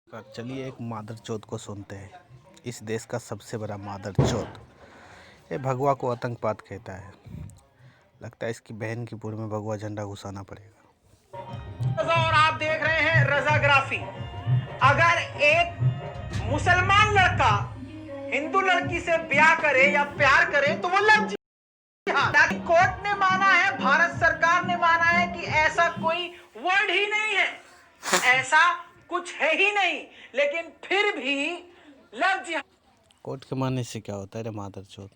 चलिए एक मादरचोद को सुनते हैं। इस देश का सबसे बड़ा मादरचोद ये भगवा को आतंकवाद कहता है। लगता है इसकी बहन की पुर में भगवा झंडा घुसाना पड़ेगा। और आप देख रहे हैं रजाग्राफी। अगर एक मुसलमान लड़का हिंदू लड़की से ब्याह करे या प्यार करे तो वो लव जिहाद। कोर्ट ने माना है, भारत सरकार ने माना है कि ऐसा कोई वर्ड ही नहीं है, ऐसा कुछ है ही नहीं, लेकिन फिर भी लव जिहाद। कोर्ट के मानने से क्या होता है रे मादरचोद?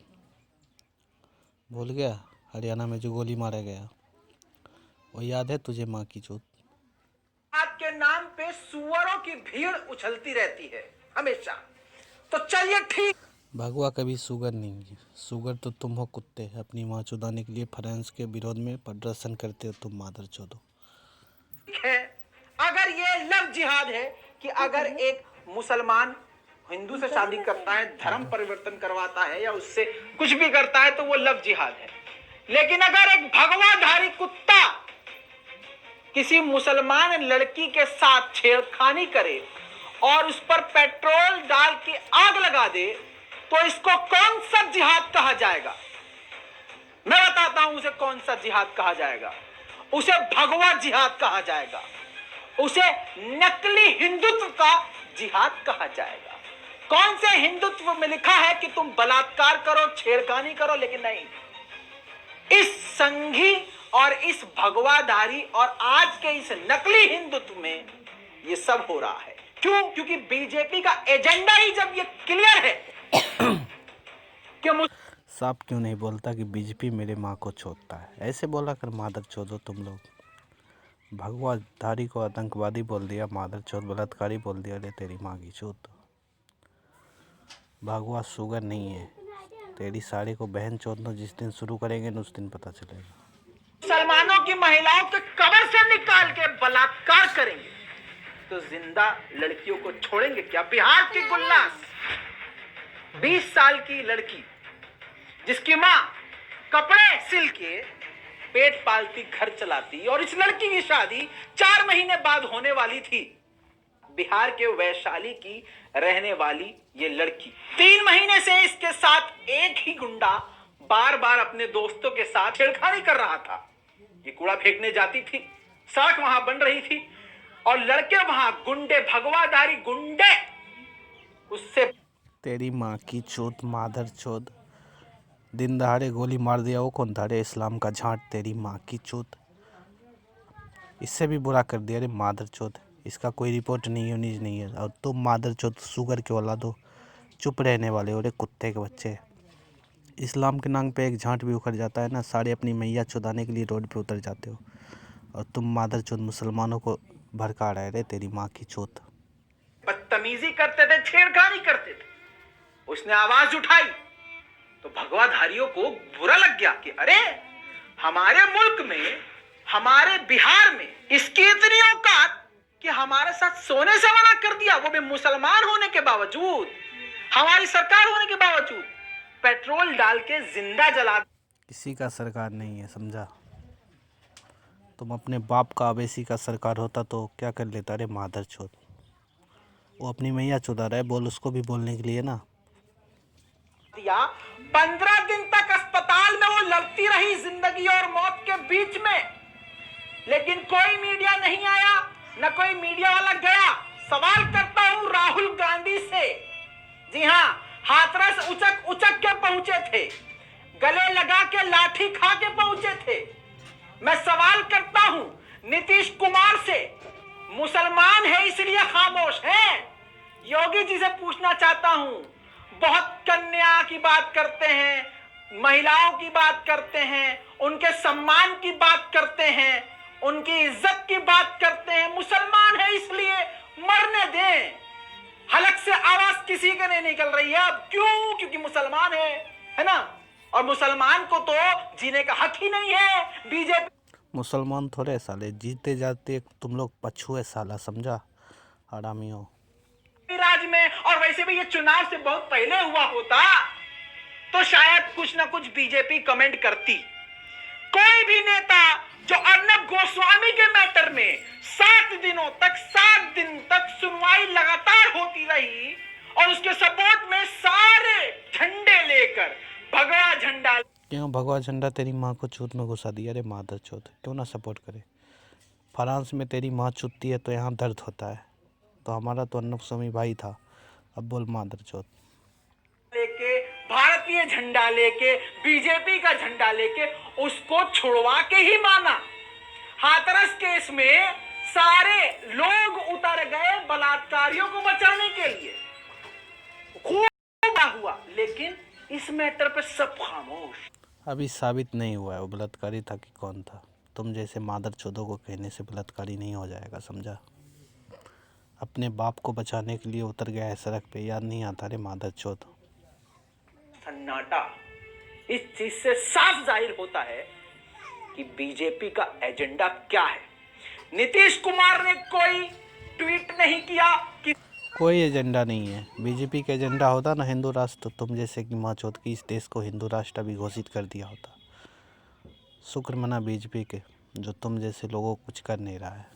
भूल गया हरियाणा में जो गोली मारा गया, वो याद है तुझे माँ की चोट? आपके नाम पे सुअरों की भीड़ उछलती रहती है हमेशा। तो चलिए ठीक, भगवा कभी सुगर नहीं है। सुगर तो तुम हो कुत्ते। अपनी माँ चुदाने के लिए फ्रांस के विरोध में प्रदर्शन करते हो तुम मादरचोद है। अगर ये लव जिहाद है कि अगर एक मुसलमान हिंदू से शादी करता है, धर्म परिवर्तन करवाता है या उससे कुछ भी करता है तो वो लव जिहाद है। लेकिन अगर एक भगवाधारी कुत्ता किसी मुसलमान लड़की के साथ छेड़खानी करे और उस पर पेट्रोल डाल के आग लगा दे तो इसको कौन सा जिहाद कहा जाएगा? मैं बताता हूं उसे कौन सा जिहाद कहा जाएगा। उसे भगवा जिहाद कहा जाएगा, उसे नकली हिंदुत्व का जिहाद कहा जाएगा। कौन से हिंदुत्व में लिखा है कि तुम बलात्कार करो, छेड़खानी करो? लेकिन नहीं, इस संघी और इस भगवाधारी और आज के इस नकली हिंदुत्व में ये सब हो रहा है। क्यों? क्योंकि बीजेपी का एजेंडा ही जब ये क्लियर है कि साफ क्यों नहीं बोलता कि बीजेपी मेरे माँ को छोड़ता है? ऐसे बोला कर मादरचोद तुम लोग। भगवाधारी को आतंकवादी बोल दिया, मादरचोद बलात्कारी बोल दिया। अरे तेरी माँ की चोद। भगवा शुगर नहीं है। तेरी साड़ी को बहन चोदना जिस दिन शुरू करेंगे न उस दिन पता चलेगा। मुसलमानों की महिलाओं के कब्र से निकाल के बलात्कार करेंगे तो जिंदा लड़कियों को छोड़ेंगे क्या? बिहार की गुलनास 20 साल की लड़की जिसकी मां कपड़े सिल के पेट पालती, घर चलाती, और इस लड़की की शादी 4 महीने बाद होने वाली थी। बिहार के वैशाली की रहने वाली ये लड़की 3 महीने से इसके साथ एक ही गुंडा बार बार अपने दोस्तों के साथ छेड़खानी कर रहा था। ये कूड़ा फेंकने जाती थी, सड़क वहां बन रही थी और लड़के वहां गुंडे, भगवाधारी गुंडे उससे। तेरी माँ की चोद मादरचोद। दिन दहाड़े गोली मार दिया वो कौन था रे? इस्लाम का झांट। तेरी माँ की चोद। इससे भी बुरा कर दिया रे मादरचोद। इसका कोई रिपोर्ट नहीं है, न्यूज़ नहीं है। और तुम मादरचोद शुगर के औलादो चुप रहने वाले हो रे कुत्ते के बच्चे। इस्लाम के नाम पे एक झांट भी उखड़ जाता है ना, सारे अपनी मैया चुदाने के लिए रोड पे उतर जाते हो। और तुम मादरचोद मुसलमानों को भड़का रहे रे तेरी माँ की चोद। बदतमीजी करते थे, छेड़खानी करते थे, उसने आवाज उठाई तो भगवाधारियों को बुरा लग गया कि अरे हमारे मुल्क में, हमारे बिहार में इसकी इतनी औकात कि हमारे साथ सोने से मना कर दिया, वो भी मुसलमान होने के बावजूद, हमारी सरकार होने के बावजूद पेट्रोल डाल के जिंदा जला। किसी का सरकार नहीं है, समझा? तुम अपने बाप का अवेसी का सरकार होता तो क्या कर लेता रे मादरचोद। वो अपनी मैया चुदा रहा है, बोल उसको भी बोलने के लिए ना। 15 दिन तक अस्पताल में वो लड़ती रही जिंदगी और मौत के बीच में, लेकिन कोई मीडिया नहीं आया, न कोई मीडिया वाला गया। सवाल करता हूं राहुल गांधी से, जी हां, हाथरस उचक उचक के पहुंचे थे, गले लगा के लाठी खा के पहुंचे थे। मैं सवाल करता हूं नीतीश कुमार से, मुसलमान है इसलिए खामोश है। योगी जी से पूछना चाहता हूं, बहुत कन्या की बात करते हैं, महिलाओं की बात करते हैं, उनके सम्मान की बात करते हैं, उनकी इज्जत की बात करते हैं, मुसलमान है इसलिए मरने दें। हलक से आवाज किसी का नहीं निकल रही है अब। क्यों? क्योंकि मुसलमान है ना, और मुसलमान को तो जीने का हक ही नहीं है। बीजेपी मुसलमान थोड़े साले, जीते जाते तुम लोग पछुए साला, समझा? हरामी हो राज में। और वैसे भी ये चुनाव से बहुत पहले हुआ होता तो शायद कुछ ना कुछ बीजेपी कमेंट करती। कोई भी नेता जो अर्नब गोस्वामी के मैटर में 7 दिन तक सुनवाई लगातार होती रही और उसके सपोर्ट में सारे झंडे लेकर भगवा झंडा। क्यों भगवा झंडा तेरी माँ को चूत में घुसा दिया? अरे मादर चौथ, क्यों ना सपोर्ट करे? फ्रांस में तेरी माँ चुतती है तो यहाँ दर्द होता है, तो हमारा तो अर्नब गोस्वामी भाई था, अब बोल मादर चौथ। लेके भारतीय झंडा लेके बीजेपी का झंडा लेके उसको छुड़वा के ही माना। हाथरस केस में सारे लोग उतर गए बलात्कारियों को बचाने के लिए, खूब हुआ, लेकिन इस मैटर पे सब खामोश। अभी साबित नहीं हुआ है वो बलात्कारी था कि कौन था। तुम जैसे मादर चौधों को कहने से बलात्कारी नहीं हो जाएगा, समझा? अपने बाप को बचाने के लिए उतर गया है सड़क पे, याद नहीं आता रे मादर चौथ। सन्नाटा इस चीज से साफ जाहिर होता है कि बीजेपी का एजेंडा क्या है। नीतीश कुमार ने कोई ट्वीट नहीं किया कि कोई एजेंडा नहीं है। बीजेपी का एजेंडा होता ना हिंदू राष्ट्र, तो तुम जैसे कि माँ चौथ की इस देश को हिंदू राष्ट्र भी घोषित कर दिया होता। शुक्र मना बीजेपी के, जो तुम जैसे लोगों को कुछ कर नहीं रहा है।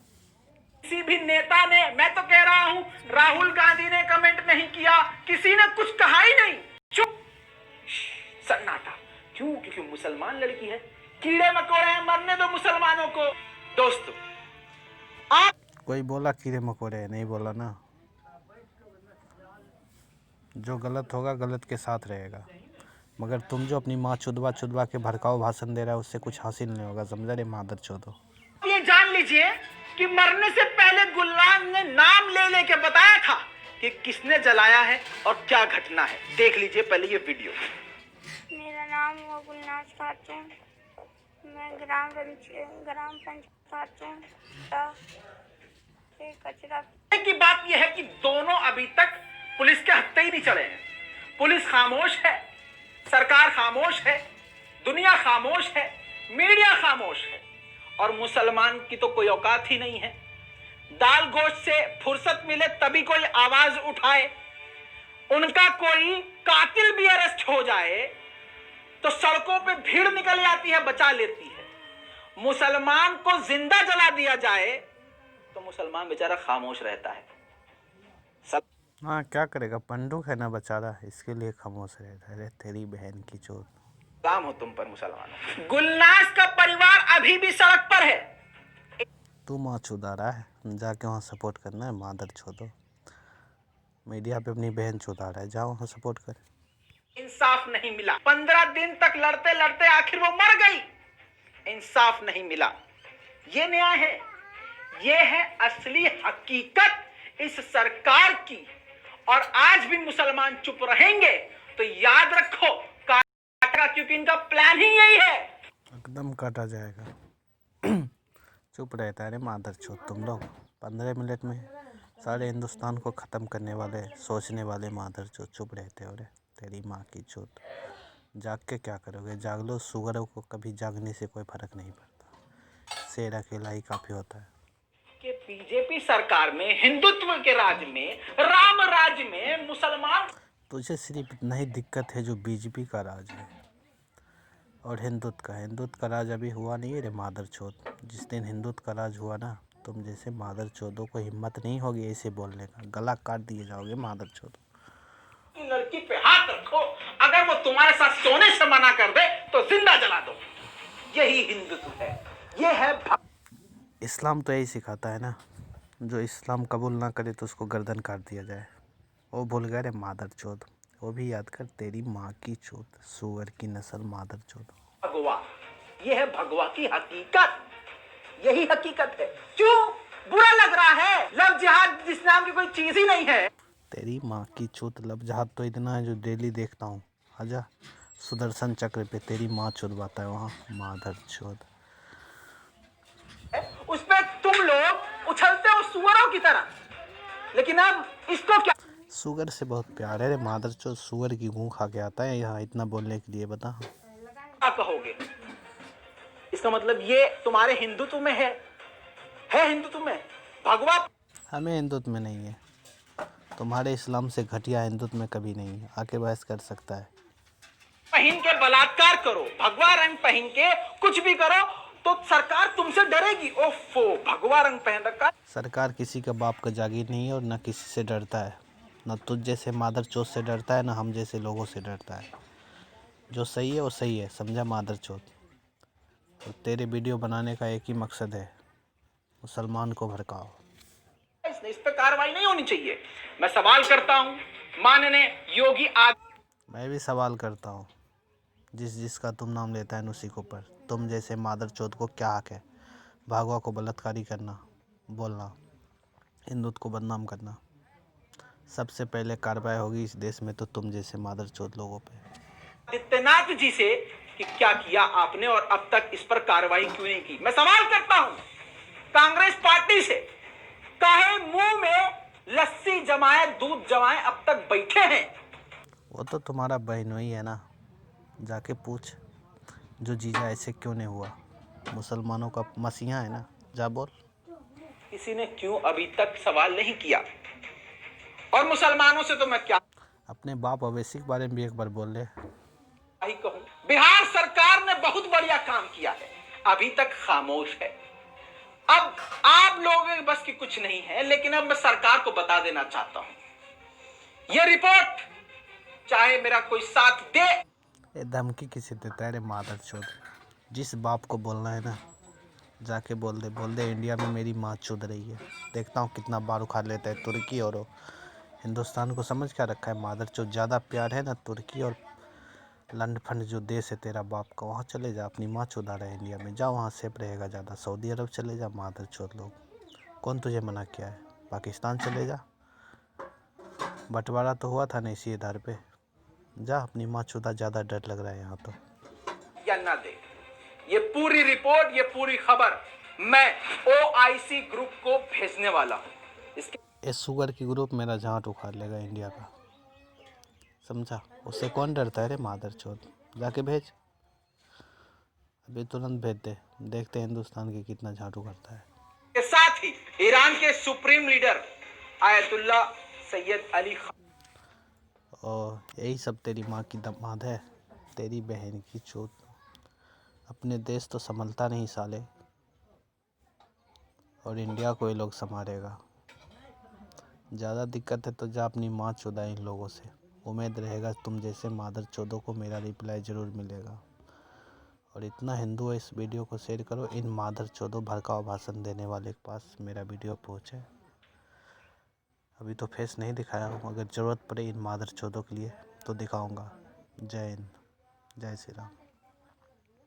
किसी भी नेता ने, मैं तो कह रहा हूं, राहुल गांधी ने कमेंट नहीं किया, किसी ने कुछ कहा ही नहीं, चुप, सन्नाटा। क्यों? क्योंकि मुसलमान लड़की है, कीड़े मकोड़े हैं, मरने दो मुसलमानों को। दोस्तों, आप कोई बोला कीड़े मकोड़े? नहीं बोला ना। जो गलत होगा गलत के साथ रहेगा, मगर तुम जो अपनी माँ चुदवा के भड़काऊ भाषण दे रहा है उससे कुछ हासिल नहीं होगा, समझा रे मादर चौधो। ये जान लीजिए कि मरने से पहले गुलनाज ने नाम ले लेके बताया था कि किसने जलाया है और क्या घटना है। देख लीजिए पहले ये वीडियो। मेरा नाम है गुलनाज खातून, मैं ग्राम पंचायत खातून से कचरा की बात यह है कि दोनों अभी तक पुलिस के हत्थे ही नहीं चढ़े हैं। पुलिस खामोश है, सरकार खामोश है, दुनिया खामोश है, मीडिया खामोश है, और मुसलमान की तो कोई औकात ही नहीं है। दाल गोश्त से फुर्सत मिले तभी कोई आवाज उठाए, उनका कोई कातिल भी अरेस्ट हो जाए तो सड़कों पे भीड़ निकल आती है, बचा लेती है। मुसलमान को जिंदा जला दिया जाए तो मुसलमान बेचारा खामोश रहता है। हाँ, क्या करेगा, पंडुक है ना बेचारा, इसके लिए खामोश रहता है। तेरी बहन की चोट। काम हो तुम पर मुसलमानों। गुलनाज का परिवार अभी भी सड़क पर है। तू माँ चुदा रहा है, जाके वहाँ सपोर्ट करना है मादर चौधो। मीडिया पे अपनी बहन चुदा रहा है, जाओ वहाँ सपोर्ट कर। इंसाफ नहीं मिला, 15 दिन तक लड़ते लड़ते आखिर वो मर गई, इंसाफ नहीं मिला। ये न्याय है, ये है असली हकीकत इस सरकार की। और आज भी मुसलमान चुप रहेंगे तो याद रखो काटेगा, क्योंकि इनका प्लान ही यही है। एकदम काटा जाएगा। चुप रहता है रे मादर चौथ तुम लोग। 15 मिनट में सारे हिंदुस्तान को ख़त्म करने वाले, सोचने वाले मादर चौथ चुप रहते हो रे। तेरी माँ की चौथ। जाग के क्या करोगे? जाग लो, सुगरों को कभी जागने से कोई फर्क नहीं पड़ता, शेर अकेला ही काफ़ी होता है। कि बीजेपी सरकार में, हिंदुत्व के राज में, राम राज में मुसलमान। तुझे सिर्फ इतना ही दिक्कत है जो बीजेपी का राज है और हिंदुत्व का राज अभी हुआ नहीं है रे मादर चौथ। जिस दिन हिंदुत्व का राज हुआ ना, तुम जैसे मादर चौधों को हिम्मत नहीं होगी ऐसे बोलने का, गला काट दिए जाओगे मादर चौथ। लड़की पे हाथ रखो, अगर वो तुम्हारे साथ सोने से मना कर दे तो जिंदा जला दो। यही हिंदुत्व है, ये है। इस्लाम तो यही सिखाता है ना, जो इस्लाम कबूल ना करे तो उसको गर्दन काट दिया जाए। वो भूल गए रे मादर चौथ, वो भी याद कर। तेरी माँ की चौथ, सुअर की नस्ल मादर चौथ। भगवा, ये है भगवा की हकीकत, यही हकीकत है। क्यों बुरा लग रहा है? लव जिहाद जिस नाम की कोई चीज ही नहीं है। तेरी माँ की चौथ, लव जिहाद तो इतना है जो डेली देखता हूँ। आजा सुदर्शन चक्र पे तेरी माँ चुदवाता है वहाँ, मादर चौथ। उस पे तुम लोग उछलते हो सुअरों की तरह, लेकिन अब इसको क्या? सुगर से बहुत प्यार है रे मादर चौथ। सुअर की गूं खा के आता है यहाँ इतना बोलने के लिए, बता। क्या कहोगे? इसका मतलब ये तुम्हारे हिंदुत्व में है हिंदुत्व में भगवा। हमें हिंदुत्व में नहीं है, तुम्हारे इस्लाम से घटिया हिंदुत्व में कभी नहीं है। आके बहस कर सकता है। पहन के बलात्कार करो, भगवा रंग पहन के कुछ भी करो, तो सरकार तुमसे डरेगी। ओफो, भगवा रंग पहन रखा है। सरकार किसी का बाप का जागीर नहीं है और न किसी से डरता है, न तुझ जैसे मादर चोद से डरता है, न हम जैसे लोगों से डरता है। जो सही है वो सही है, समझा मादर चोद। तो तेरे वीडियो बनाने का एक ही मकसद है, मुसलमान को भड़काओ। इस पर कार्रवाई नहीं होनी चाहिए। मैं सवाल करता हूं माननीय योगी मैं भी सवाल करता हूँ, जिसका तुम नाम लेता है उसी को पर तुम जैसे मादर चोद को क्या हक है भागवा को बलात्कारी करना, बोलना, हिंदुत्व को बदनाम करना। सबसे पहले कार्रवाई होगी इस देश में तो तुम जैसे मादर चोद लोगों पे। आदित्यनाथ जी से कि क्या किया आपने और अब तक इस पर कार्रवाई क्यों नहीं की। मैं सवाल करता हूं कांग्रेस पार्टी से, काहे मुंह में लस्सी जमाए दूध जमाए अब तक बैठे हैं। वो तो तुम्हारा बहनोई है ना, जाके पूछ जो जीजा ऐसे क्यों नहीं हुआ, मुसलमानों का मसीहा है ना, जा बोल। किसी ने क्यों अभी तक सवाल नहीं किया। और मुसलमानों से तो मैं क्या अपने बाप अवैसी के बारे में भी एक बार बोल ले। ही कहूं। बिहार सरकार ने बहुत बढ़िया काम किया है, अभी तक खामोश है। अब आप लोगों के बस की कुछ नहीं है, लेकिन अब मैं सरकार को बता देना चाहता हूं, यह रिपोर्ट चाहे मेरा कोई साथ दे। ये धमकी किसे देता है रे मादर चोद। जिस बाप को बोलना है ना जाके बोल दे इंडिया में मेरी माँ चुद रही है, देखता हूँ कितना बार उखाड़ लेता है। तुर्की और हिंदुस्तान को समझ क्या रखा है मादर चोद, ज़्यादा प्यार है ना तुर्की और लंड फंड जो देश है तेरा बाप का, वहाँ चले जा, अपनी माँ चुदा रहा है इंडिया में, जा वहाँ सेफ रहेगा ज़्यादा। सऊदी अरब चले जा मादर चोद लोग, कौन तुझे मना किया है। पाकिस्तान चले जा, बंटवारा तो हुआ था ना इसी आधार पे, जा अपनी माँ चुदा, ज़्यादा डर लग रहा है यहाँ तो। या ना दे, ये पूरी रिपोर्ट, ये पूरी खबर मैं OIC ग्रुप को भेजने वाला हूं। इसके ये शुगर की ग्रुप मेरा झांट उखाड़ लेगा इंडिया का, समझा। उससे कौन डरता है रे मादर चोद, जाके भेज, अभी तुरंत भेज दे, देखते हैं हिंदुस्तान की कितना झांट उखाड़ता है। साथ ही ईरान के supreme leader ayatollah Syed Ali और यही सब तेरी माँ की दामाद है, तेरी बहन की चोद। अपने देश तो संभलता नहीं साले, और इंडिया को ये लोग संभालेगा। ज़्यादा दिक्कत है तो जा अपनी माँ चुदा इन लोगों से। उम्मीद रहेगा तुम जैसे मादर चोदों को मेरा रिप्लाई ज़रूर मिलेगा। और इतना हिंदू है, इस वीडियो को शेयर करो, इन मादर चोदों भड़काऊ भाषण देने वाले के पास मेरा वीडियो पहुँचे। अभी तो फेस नहीं दिखाया हूँ, अगर ज़रूरत पड़े इन मादर चोदों के लिए तो दिखाऊँगा। जय हिंद, जय श्री राम।